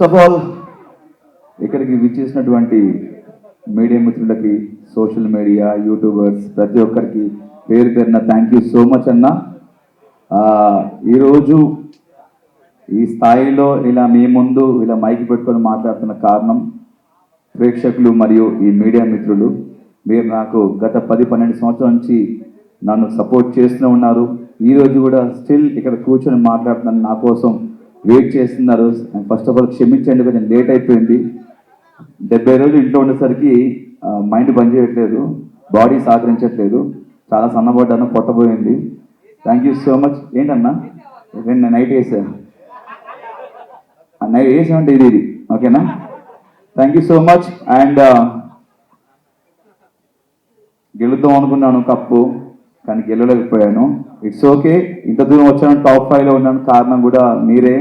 First of all ఇక్కడికి విచ్చేసినటువంటి media మిత్రులకి, సోషల్ మీడియా యూట్యూబర్స్ ప్రతి ఒక్కరికి పేరు పేరున థ్యాంక్ యూ సో మచ్ అన్న. ఈరోజు ఈ స్థాయిలో ఇలా మీ ముందు ఇలా మైక్ పెట్టుకొని మాట్లాడుతున్న కారణం ప్రేక్షకులు మరియు ఈ మీడియా మిత్రులు. మీరు నాకు గత 10-12 సంవత్సరాల నుంచి నన్ను సపోర్ట్ చేస్తూనే ఉన్నారు. ఈరోజు కూడా స్టిల్ ఇక్కడ కూర్చొని మాట్లాడుతున్నాను, నా కోసం వెయిట్ చేస్తున్నారు. ఫస్ట్ ఆఫ్ ఆల్ క్షమించండి, కొంచెం లేట్ అయిపోయింది. 70 రోజులు ఇంట్లో ఉండేసరికి మైండ్ పని చేయట్లేదు, బాడీ సహకరించట్లేదు, చాలా సన్నబడ్డాను, పొట్టబోయింది. Thank you so much. ఏంటన్నా నేను నైట్ వేసాను, నైట్ వేసామంటే ఇది ఓకేనా. Thank you so much. And గెలుద్దాం అనుకున్నాను కప్పు, కానీ గెలవలేకపోయాను. It's okay. ఇంత దూరం వచ్చాను, టాప్ 5లో ఉన్నాను, కారణం కూడా మీరే.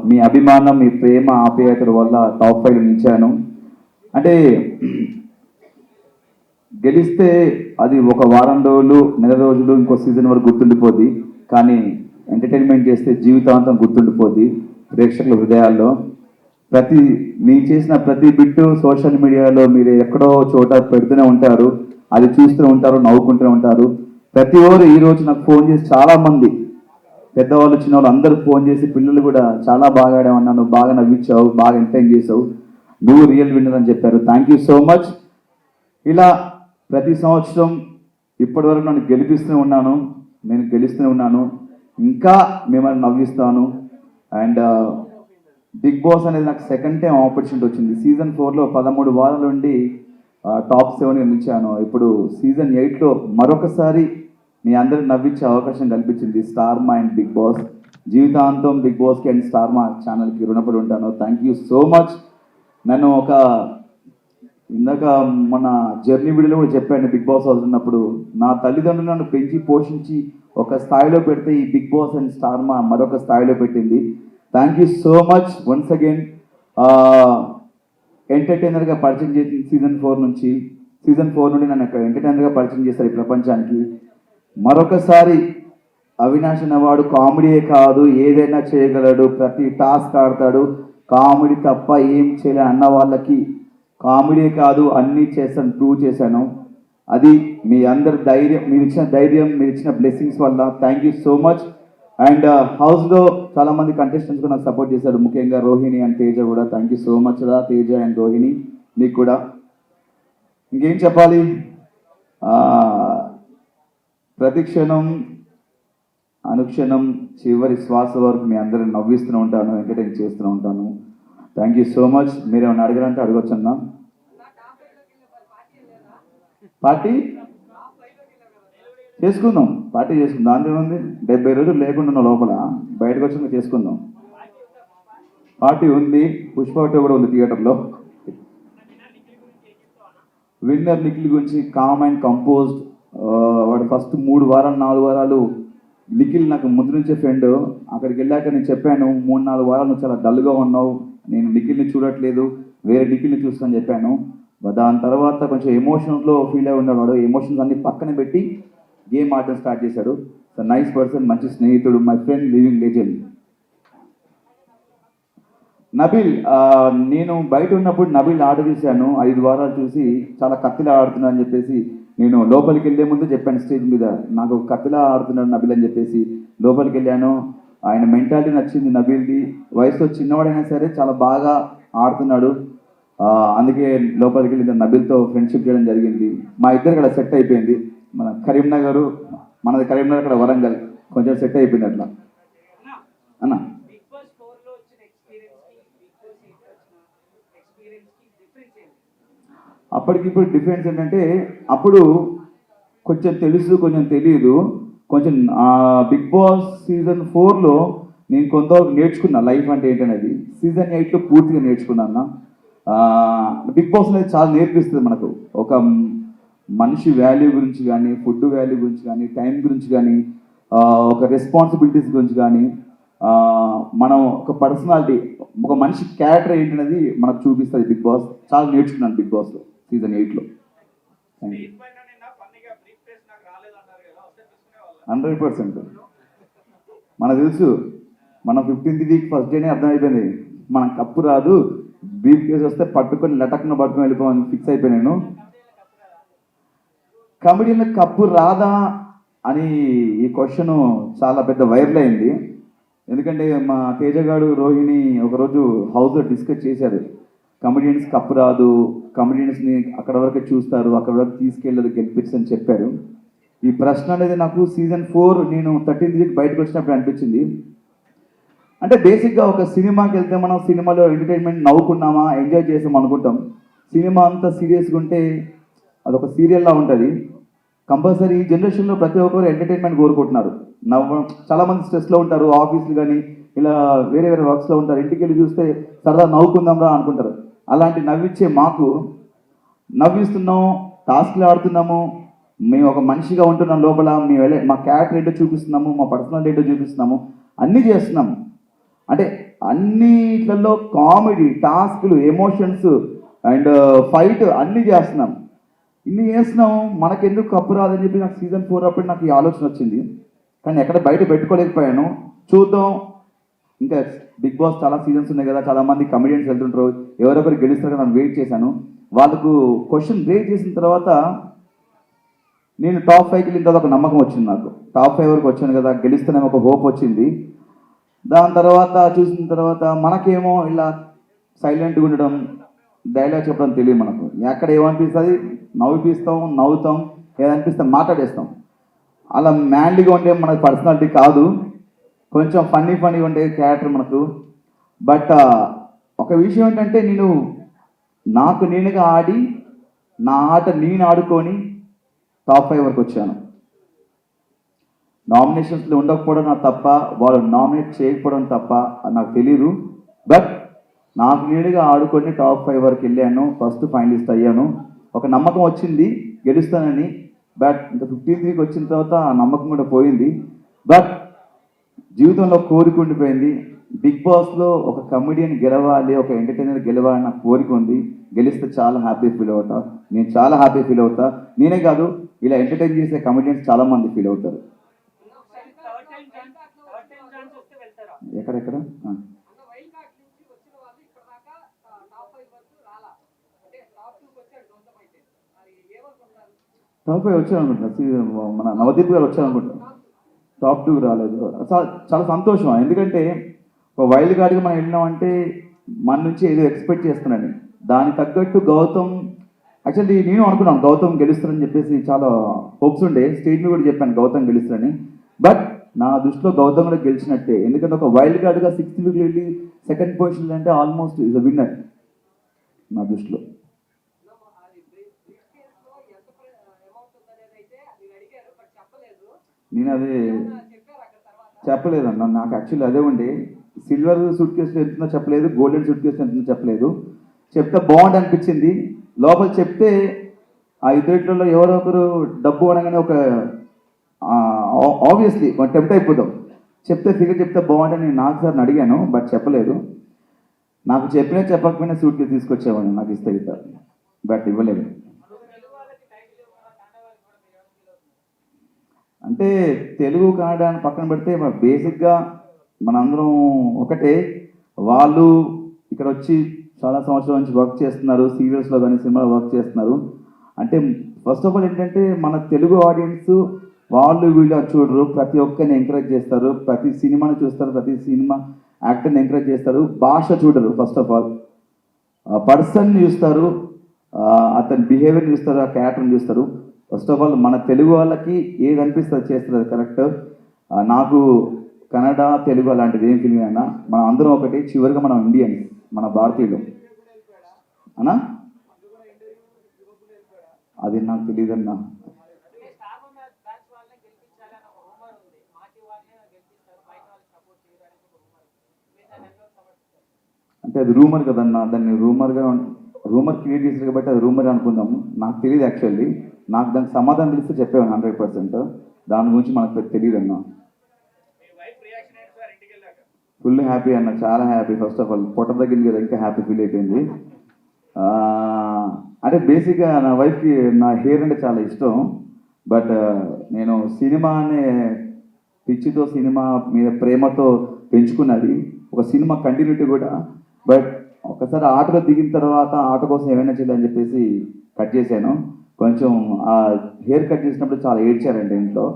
మీ అభిమానం, మీ ప్రేమ, ఆప్యాయతల వల్ల టాప్ 5లో నిలిచాను. అంటే గెలిస్తే అది ఒక వారం రోజులు, నెల రోజులు, ఇంకో సీజన్ వరకు గుర్తుండిపోద్ది. కానీ ఎంటర్టైన్మెంట్ చేస్తే జీవితాంతం గుర్తుండిపోద్ది ప్రేక్షకుల హృదయాల్లో. నేను చేసిన ప్రతి బిట్టు సోషల్ మీడియాలో మీరు ఎక్కడో చోట పెడుతూనే ఉంటారు, అది చూస్తూనే ఉంటారు, నవ్వుకుంటూనే ఉంటారు. ప్రతి ఒక్కరు ఈరోజు నాకు ఫోన్ చేసి, చాలామంది పెద్దవాళ్ళు చిన్నవాళ్ళు అందరూ ఫోన్ చేసి, పిల్లలు కూడా చాలా బాగా ఆడామన్నాను, బాగా నవ్వించావు, బాగా ఎంటర్టైన్ చేసావు, నువ్వు రియల్ విన్నర్ అని చెప్పారు. Thank you so much. ఇలా ప్రతి సంవత్సరం ఇప్పటివరకు నన్ను గెలిపిస్తూనే ఉన్నాను, నేను గెలుస్తూనే ఉన్నాను, ఇంకా మిమ్మల్ని నవ్విస్తాను. అండ్ బిగ్ బాస్ అనేది నాకు సెకండ్ టైం ఆపర్చునిటీ వచ్చింది. సీజన్ 4లో 13 వారాల నుండి టాప్ 7 నిలిచాను. ఇప్పుడు సీజన్ 8లో మరొకసారి మీ అందరికి నవ్వించే అవకాశం కల్పించింది స్టార్ మా అండ్ బిగ్ బాస్. జీవితాంతం బిగ్ బాస్కి అండ్ స్టార్ మా ఛానల్కి రుణపడి ఉంటాను. Thank you so much. నన్ను ఇందాక మన జర్నీ వీడియోలో కూడా చెప్పాను, బిగ్ బాస్ హౌస్ ఉన్నప్పుడు నా తల్లిదండ్రులు నన్ను పెంచి పోషించి ఒక స్థాయిలో పెడితే ఈ బిగ్ బాస్ అండ్ స్టార్ మా మరొక స్థాయిలో పెట్టింది. Thank you so much once again. ఎంటర్టైనర్గా పరిచయం చేసింది సీజన్ 4 నుండి నన్ను ఎంటర్టైనర్గా పరిచయం చేశారు ఈ ప్రపంచానికి. మరొకసారి అవినాష్ అనేవాడు కామెడీయే కాదు, ఏదైనా చేయగలడు, ప్రతి టాస్క్ ఆడతాడు, కామెడీ తప్ప ఏం చేయలే అన్న వాళ్ళకి కామెడీ కాదు అన్నీ చేశాను, ప్రూవ్ చేశాను. అది మీ అందరి ధైర్యం, మీరు ఇచ్చిన ధైర్యం, మీరు ఇచ్చిన బ్లెస్సింగ్స్ వల్ల. Thank you so much. And హౌస్లో చాలామంది కంటెస్టెంట్స్ కూడా నాకు సపోర్ట్ చేశారు, ముఖ్యంగా రోహిణి అండ్ తేజ కూడా. థ్యాంక్ యూ సో మచ్ రా తేజ అండ్ రోహిణి, మీకు కూడా. ఇంకేం చెప్పాలి, ప్రతి క్షణం అనుక్షణం చివరి శ్వాస వరకు మీ అందరిని నవ్విస్తూనే ఉంటాను, ఎంటర్టైన్ చేస్తూనే ఉంటాను. Thank you so much. మీరేమన్నా అడగాలంటే అడగొచ్చన్నా. పార్టీ చేసుకుందాం, పార్టీ చేసుకుందాం, దాని ఉంది. 70 రోజులు లేకుండా లోపల, బయటకు వచ్చి చేసుకుందాం. పార్టీ ఉంది, పుష్ప కూడా ఉంది థియేటర్లో. విన్నర్ నిఖిల్ గురించి కామ్ అండ్ కంపోజ్డ్. వాడు ఫస్ట్ 3 వారాలు 4 వారాలు నిఖిల్ నాకు ముందు నుంచే ఫ్రెండ్. అక్కడికి వెళ్ళాక నేను చెప్పాను, 3-4 వారాలు నువ్వు చాలా డల్గా ఉన్నావు, నేను నిఖిల్ని చూడట్లేదు, వేరే నిఖిల్ని చూస్తాను చెప్పాను. దాని తర్వాత కొంచెం ఎమోషన్లో ఫీల్ అయి ఉన్నాడు. వాడు ఎమోషన్స్ అన్ని పక్కన పెట్టి గేమ్ ఆడటం స్టార్ట్ చేశాడు. నైస్ పర్సన్, మంచి స్నేహితుడు, my friend, living legend. Nabeel, నేను బయట ఉన్నప్పుడు నబీల్ ఆట చూశాను, 5 వారాలు చూసి చాలా కత్తిలా ఆడుతున్నా అని చెప్పేసి నేను లోపలికి వెళ్ళే ముందు చెప్పాను స్టేజ్ మీద, నాకు కత్తిలా ఆడుతున్నాడు నబీల్ అని చెప్పేసి. లోపలికి వెళ్ళాను, ఆయన మెంటాలిటీ నచ్చింది నబీల్ది. వయసులో చిన్నవాడైనా సరే చాలా బాగా ఆడుతున్నాడు. అందుకే లోపలికి వెళ్ళి నబీల్తో ఫ్రెండ్షిప్ చేయడం జరిగింది. మా ఇద్దరు ఇక్కడ సెట్ అయిపోయింది. మన కరీంనగర్, మనది కరీంనగర్, అక్కడ వరంగల్, కొంచెం సెట్ అయిపోయింది అట్లా అన్న. అప్పటికిప్పుడు డిఫరెన్స్ ఏంటంటే, అప్పుడు కొంచెం తెలుసు, కొంచెం తెలియదు. కొంచెం బిగ్ బాస్ సీజన్ 4లో నేను కొంతవరకు నేర్చుకున్నా లైఫ్ అంటే ఏంటనేది. సీజన్ 8లో పూర్తిగా నేర్చుకున్నాను. బిగ్ బాస్ అనేది చాలా నేర్పిస్తుంది మనకు, ఒక మనిషి వాల్యూ గురించి కానీ, ఫుడ్ వాల్యూ గురించి కానీ, టైం గురించి కానీ, ఒక రెస్పాన్సిబిలిటీస్ గురించి కానీ, మనం ఒక పర్సనాలిటీ, ఒక మనిషి క్యారెక్టర్ ఏంటనేది మనకు చూపిస్తుంది బిగ్ బాస్. చాలా నేర్చుకున్నాను బిగ్ బాస్లో సీజన్ 8లో. 100%. మనకు తెలుసు, మన 15th వీక్ ఫస్ట్ డేనే అర్థమైపోయింది మనం కప్పు రాదు, బ్రీఫ్ కేసు వస్తే పట్టుకొని లటక్న పట్టుకొని వెళ్ళిపోవని ఫిక్స్ అయిపోయాను. కమెడీలో కప్పు రాదా అని ఈ క్వశ్చన్ చాలా పెద్ద వైరల్ అయింది. ఎందుకంటే మా తేజగాడు రోహిణి ఒకరోజు హౌస్లో డిస్కస్ చేశారు. కమెడియన్స్ కప్పు రాదు, కమెడియన్స్ని అక్కడ వరకే చూస్తారు, అక్కడ వరకు తీసుకెళ్ళదు గెలిపించని చెప్పారు. ఈ ప్రశ్న అనేది నాకు సీజన్ 4 నేను 13th వీక్ బయటకు వచ్చినప్పుడు అనిపించింది. అంటే బేసిక్గా ఒక సినిమాకి వెళ్తే మనం సినిమాలో ఎంటర్టైన్మెంట్ నవ్వుకున్నామా, ఎంజాయ్ చేసాం అనుకుంటాం. సినిమా అంతా సీరియస్గా ఉంటే అదొక సీరియల్లా ఉంటుంది. కంపల్సరీ ఈ జనరేషన్లో ప్రతి ఒక్కరు ఎంటర్టైన్మెంట్ కోరుకుంటున్నారు. చాలామంది స్ట్రెస్లో ఉంటారు, ఆఫీసులు కానీ ఇలా వేరే వేరే వర్క్స్లో ఉంటారు. ఇంటికి వెళ్ళి చూస్తే సరదా నవ్వుకుందాంరా అనుకుంటారు. అలాంటి నవ్విచ్చే మాకు నవ్విస్తున్నాం, టాస్క్లు ఆడుతున్నాము, మేము ఒక మనిషిగా ఉంటున్నాం లోపల, మేము మా క్యారెక్టర్ ఏంటో చూపిస్తున్నాము, మా పర్సనల్ ఏంటో చూపిస్తున్నాము, అన్నీ చేస్తున్నాము. అంటే అన్నిట్లలో కామెడీ, టాస్క్లు, ఎమోషన్స్ అండ్ ఫైట్ అన్నీ చేస్తున్నాం. ఇన్ని చేస్తున్నాం, మనకెందుకు కప్పు రాదని చెప్పి నాకు సీజన్ 4 అప్పుడు నాకు ఈ ఆలోచన వచ్చింది. కానీ ఎక్కడ బయట పెట్టుకోలేకపోయాను. చూద్దాం, ఇంకా బిగ్ బాస్ చాలా సీజన్స్ ఉన్నాయి కదా, చాలామంది కమెడియన్స్ వెళ్తుంటారు, ఎవరొకరు గెలుస్తారు కదా, నేను వెయిట్ చేశాను. వాళ్ళకు క్వశ్చన్ రేట్ చేసిన తర్వాత నేను టాప్ 5కి వెళ్ళిన తర్వాత ఒక నమ్మకం వచ్చింది. నాకు టాప్ 5 వరకు వచ్చాను కదా, గెలుస్తూనే ఒక హోప్ వచ్చింది. దాని తర్వాత చూసిన తర్వాత మనకేమో ఇలా సైలెంట్గా ఉండడం, డైలాగ్ చెప్పడం తెలియదు. మనకు ఎక్కడ ఏమనిపిస్తుంది నవ్విపిస్తాం, నవ్వుతాం, ఏదనిపిస్తే మాట్లాడేస్తాం. అలా మ్యాన్లీగా ఉండే మనకు పర్సనాలిటీ కాదు, కొంచెం ఫన్నీగా ఉండే క్యారెక్టర్ మనకు. బట్ ఒక విషయం ఏంటంటే, నేను నాకు నేనుగా ఆడి నా ఆట నేను ఆడుకొని టాప్ 5 వరకు వచ్చాను. నామినేషన్స్లో ఉండకపోవడం నా తప్ప, వాళ్ళు నామినేట్ చేయకపోవడం తప్ప నాకు తెలీదు. బట్ నాకు నేనుగా ఆడుకొని టాప్ 5 వరకు వెళ్ళాను, ఫస్ట్ ఫైనలిస్ట్ అయ్యాను. ఒక నమ్మకం వచ్చింది గెలుస్తానని. బట్ ఇంకా 15th వీక్ వచ్చిన తర్వాత ఆ నమ్మకం కూడా పోయింది. బట్ జీవితంలో కోరిక ఉండిపోయింది. బిగ్ బాస్లో ఒక కమెడియన్ గెలవాలి, ఒక ఎంటర్టైనర్ గెలవాలని నాకు కోరిక ఉంది. గెలిస్తే చాలా హ్యాపీ ఫీల్ అవుతా, నేను చాలా హ్యాపీ ఫీల్ అవుతా. నేనే కాదు, ఇలా ఎంటర్టైన్ చేసే కమెడియన్స్ చాలామంది ఫీల్ అవుతారు. ఎక్కడెక్కడ టాప్ 5 వచ్చాను అనుకుంటున్నా. మన నవదీప్ గారు వచ్చారు అనుకుంటున్నా, టాప్ 2 రాలేదు. చాలా సంతోషం. ఎందుకంటే ఒక వైల్డ్ కార్డ్గా మనం వెళ్ళినామంటే మన నుంచి ఏదో ఎక్స్పెక్ట్ చేస్తున్నాను. దానికి తగ్గట్టు గౌతమ్, యాక్చువల్లీ నేను అనుకున్నాను గౌతమ్ గెలుస్తానని చెప్పేసి, చాలా హోప్స్ ఉండే. స్టేజ్ మీద కూడా చెప్పాను గౌతమ్ గెలుస్తానని. బట్ నా దృష్టిలో గౌతమ్ కూడా గెలిచినట్టే. ఎందుకంటే ఒక వైల్డ్ కార్డ్గా 6th వీక్ వెళ్ళి 2nd పొజిషన్ అంటే ఆల్మోస్ట్ ఈజ్ అ విన్నర్ నా దృష్టిలో. నేను అదే చెప్పలేదన్న, నాకు యాక్చువల్లీ అదే ఉండే. సిల్వర్ సూట్ కేసులో ఎంతుందో చెప్పలేదు, గోల్డెన్ సూట్ కేసులో ఎంతుందో చెప్పలేదు. చెప్తే బాగుంది అనిపించింది. లోపల చెప్తే ఆ ఇద్దరిలో ఎవరో ఒకరు డబ్బు అనగానే ఒక ఆబ్వియస్లీ టెంప్ట్ అయిపోతాం. చెప్తే ఫిగర్ చెప్తే బాగుంటుంది నేను నాకు సార్ని అడిగాను, బట్ చెప్పలేదు. నాకు చెప్పినా చెప్పకపోయినా సూట్ కేసు తీసుకొచ్చేవాడిని నాకు ఇస్తే ఇస్తారు, బట్ ఇవ్వలేదు. అంటే తెలుగు కన్నడ పక్కన పెడితే బేసిక్గా మనందరం ఒకటే. వాళ్ళు ఇక్కడ వచ్చి చాలా సంవత్సరాల నుంచి వర్క్ చేస్తున్నారు, సీరియల్స్లో కానీ సినిమాలో వర్క్ చేస్తున్నారు. అంటే ఫస్ట్ ఆఫ్ ఆల్ ఏంటంటే మన తెలుగు ఆడియన్స్ వాళ్ళు వీళ్ళు చూడరు, ప్రతి ఒక్కరిని ఎంకరేజ్ చేస్తారు, ప్రతి సినిమాని చూస్తారు, ప్రతి సినిమా యాక్టర్ని ఎంకరేజ్ చేస్తారు. భాష చూడరు, ఫస్ట్ ఆఫ్ ఆల్ పర్సన్ని చూస్తారు, అతని బిహేవియర్ని చూస్తారు, ఆ క్యారెక్టర్ని చూస్తారు. ఫస్ట్ ఆఫ్ ఆల్ మన తెలుగు వాళ్ళకి ఏది అనిపిస్తుంది చేస్తారు, అది కరెక్ట్. నాకు కన్నడ తెలుగు అలాంటిది ఏం ఫీలింగ్ అయినా మనం అందరం ఒకటి. చివరిగా మనం ఇండియన్స్, మన భారతీయులు అన్నా. అది నాకు తెలియదన్నా. అంటే అది రూమర్ కదన్నా, దాన్ని రూమర్ క్రియేట్ చేశారు కాబట్టి అది రూమర్ అనుకుందాము. నాకు తెలియదు యాక్చువల్లీ. నాకు దానికి సమాధానం తెలిస్తే చెప్పేవాను 100%. దాని గురించి మనకు తెలియదు అన్న. ఫుల్ హ్యాపీ అన్న, చాలా హ్యాపీ. ఫస్ట్ ఆఫ్ ఆల్ పొట్ట దగ్గర కదా ఇంకా హ్యాపీ ఫీల్ అయిపోయింది. అంటే బేసిక్గా నా వైఫ్కి నా హెయిర్ అంటే చాలా ఇష్టం. బట్ నేను సినిమా అనే పిచ్చితో, సినిమా మీద ప్రేమతో పెంచుకున్నది. ఒక సినిమా కంటిన్యూటీ కూడా బట్ ఒకసారి ఆటలో దిగిన తర్వాత ఆట కోసం ఏమైనా చేయాలని చెప్పేసి కట్ చేశాను. కొంచెం ఆ హెయిర్ కట్ చేసినప్పుడు చాలా ఏడ్చారండి ఇంట్లో.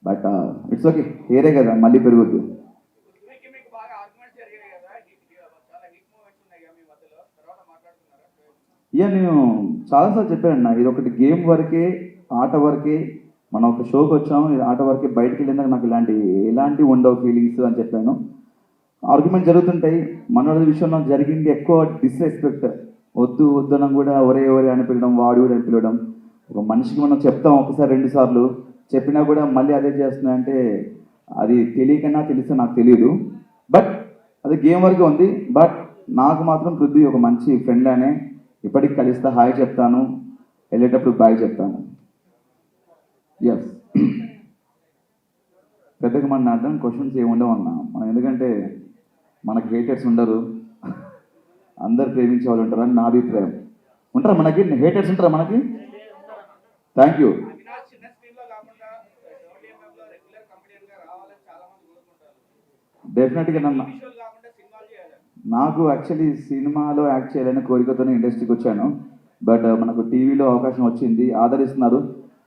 బట్ ఇట్స్ ఓకే, హెయిరే కదా, మళ్ళీ పెరుగుద్ది. మీకు బాగా ఆర్గ్యుమెంట్స్ జరిగాయి కదా, చాలా హిట్ మూమెంట్స్ ఉన్నాయి కదా మీ మధ్యలో, తర్వాత మాట్లాడుతున్నారా? ఇక నేను చాలాసార్లు చెప్పాను, ఇది ఒకటి గేమ్ వరకే, ఆట వరకే. మనం ఒక షోకి వచ్చాము, ఇది ఆట వరకే, బయటికి వెళ్ళినాక నాకు ఎలాంటి ఉండవు ఫీలింగ్స్ అని చెప్పాను. ఆర్గ్యుమెంట్ జరుగుతుంటాయి. మనోడి విషయంలో జరిగింది ఎక్కువ డిస్రెస్పెక్ట్. వద్దు వద్దనం కూడా ఒరే ఒరే అని పిలవడం, వాడు అని పిలవడం. ఒక మనిషికి మనం చెప్తాం ఒకసారి 2 సార్లు, చెప్పినా కూడా మళ్ళీ అదే చేస్తున్నాయంటే అది తెలియకన్నా తెలిస్తే నాకు తెలియదు. బట్ అది గేమ్ వరకే ఉంది. బట్ నాకు మాత్రం పృథ్వీ ఒక మంచి ఫ్రెండ్ అనే, ఇప్పటికి కలిస్తే హాయ్ చెప్తాను, వెళ్ళేటప్పుడు బాయ్ చెప్తాను. ఎస్, పెద్దగా మన అర్థం క్వశ్చన్స్ ఏమి ఉండవు అన్న మనం, ఎందుకంటే మనకి హేటర్స్ ఉండరు, అందరు ప్రేమించే వాళ్ళు ఉంటారు అని నా అభిప్రాయం. ఉంటారా మనకి హేటర్స్? ఉంటారా మనకి? Thank you. అవినాష్ చిన్న స్క్రీన్ లో కాకుండా OTM లో రెగ్యులర్ కమెడియన్ గా రావాలని చాలా మంది కోరుకుంటారు. డెఫినెట్గా నన్ను, విజువల్ కాకుండా సినిమాలు చేయాలి. నాకు యాక్చువల్లీ సినిమాలో యాక్ట్ చేయాలని కోరికతోనే ఇండస్ట్రీకి వచ్చాను. బట్ మనకు టీవీలో అవకాశం వచ్చింది, ఆదరిస్తున్నారు.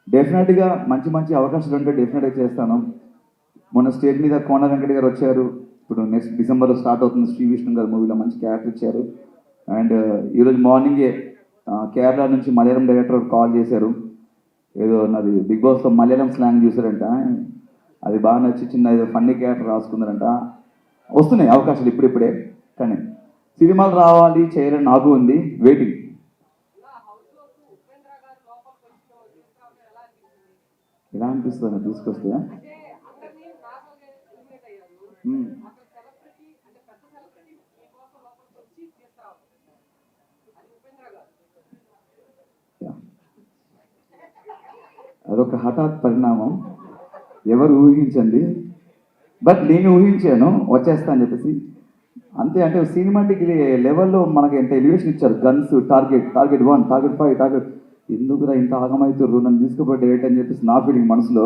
డెఫినెట్గా మంచి మంచి అవకాశాలు ఉంటే డెఫినెట్గా చేస్తాను. మొన్న స్టేజ్ మీద కోన వెంకట గారు వచ్చారు. ఇప్పుడు నెక్స్ట్ డిసెంబర్లో స్టార్ట్ అవుతుంది శ్రీ విష్ణు గారు మూవీలో మంచి క్యారెక్టర్ ఇచ్చారు. అండ్ ఈరోజు మార్నింగే కేరళ నుంచి మలయాళం డైరెక్టర్ కాల్ చేశారు. ఏదో నాది బిగ్ బాస్లో మలయాళం స్లాంగ్ చూసారంట, అది బాగా నచ్చి చిన్న ఏదో ఫన్నీ క్యారెక్టర్ రాసుకున్నారంట. వస్తున్నాయి అవకాశాలు ఇప్పుడిప్పుడే, కానీ సినిమాలు రావాలి చేయాలని నాకు ఉంది, వెయిటింగ్. ఎలా అనిపిస్తుంది తీసుకొస్తే? అదొక హఠాత్ పరిణామం, ఎవరు ఊహించండి. బట్ నేను ఊహించాను వచ్చేస్తా అని చెప్పేసి. అంతే, అంటే సినిమాటిక్ లెవెల్లో మనకి ఎంత ఎలివేషన్ ఇచ్చారు. Guns, target 1, target 5, target. ఎందుకురా ఇంత ఆగమవుతారు, నన్ను తీసుకుపోతే డేట్ అని చెప్పేసి నా ఫీలింగ్ మనసులో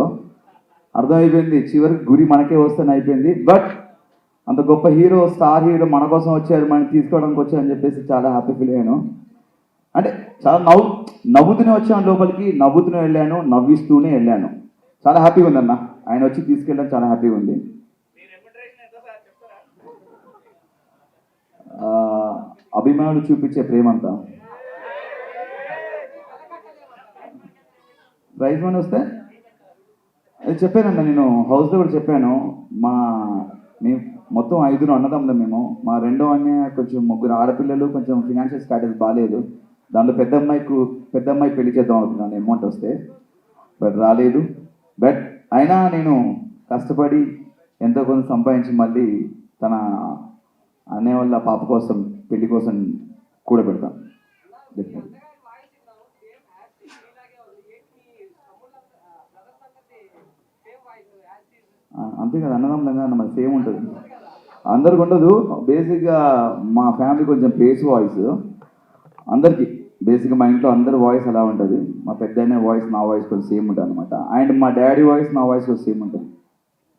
అర్థమైపోయింది. చివరికి గురి మనకే వస్తేనే అయిపోయింది. బట్ అంత గొప్ప హీరో, స్టార్ హీరో మన కోసం వచ్చారు, మనం తీసుకోవడానికి వచ్చారని చెప్పేసి చాలా హ్యాపీ ఫీల్ అయ్యాను. అంటే చాలా నవ్వుతూనే వచ్చాను లోపలికి, నవ్వుతూనే వెళ్ళాను, నవ్విస్తూనే వెళ్ళాను. చాలా హ్యాపీగా ఉందన్న, ఆయన వచ్చి తీసుకెళ్ళడం చాలా హ్యాపీగా ఉంది. మీ రెమ్యునరేషన్ ఎంత సార్ చెప్తారా? అభిమానులు చూపించే ప్రేమ అంతా. ప్రైజ్ మనీ వస్తే అది చెప్పానన్న, నేను హౌస్లో కూడా చెప్పాను. మేము మొత్తం 5 అన్నదమ్ములం మేము. మా రెండో అన్నయ్య కొంచెం 3 ఆడపిల్లలు, కొంచెం ఫినాన్షియల్ స్టాటస్ బాగాలేదు. దాంట్లో పెద్ద అమ్మాయి పెళ్లి చేద్దాం అనుకున్నాను అమౌంట్ వస్తే, బట్ రాలేదు. బట్ అయినా నేను కష్టపడి ఎంతో కొంత సంపాదించి మళ్ళీ తన అన్నయ్య వాళ్ళ పాప కోసం, పెళ్లి కోసం కూడబెడతాను. అంతే కదా, అన్నదమ్ములంగా మన సేమ్ ఉంటుంది, అందరికి ఉండదు. బేసిక్గా మా ఫ్యామిలీ కొంచెం బేస్ వాయిస్, అందరికీ బేసిక్గా మా ఇంట్లో అందరి వాయిస్ అలా ఉంటుంది. మా పెద్ద వాయిస్ నా వాయిస్ కొంచెం సేమ్ ఉంటుంది అనమాట. అండ్ మా డాడీ వాయిస్ నా వాయిస్ కొంచెం సేమ్ ఉంటుంది.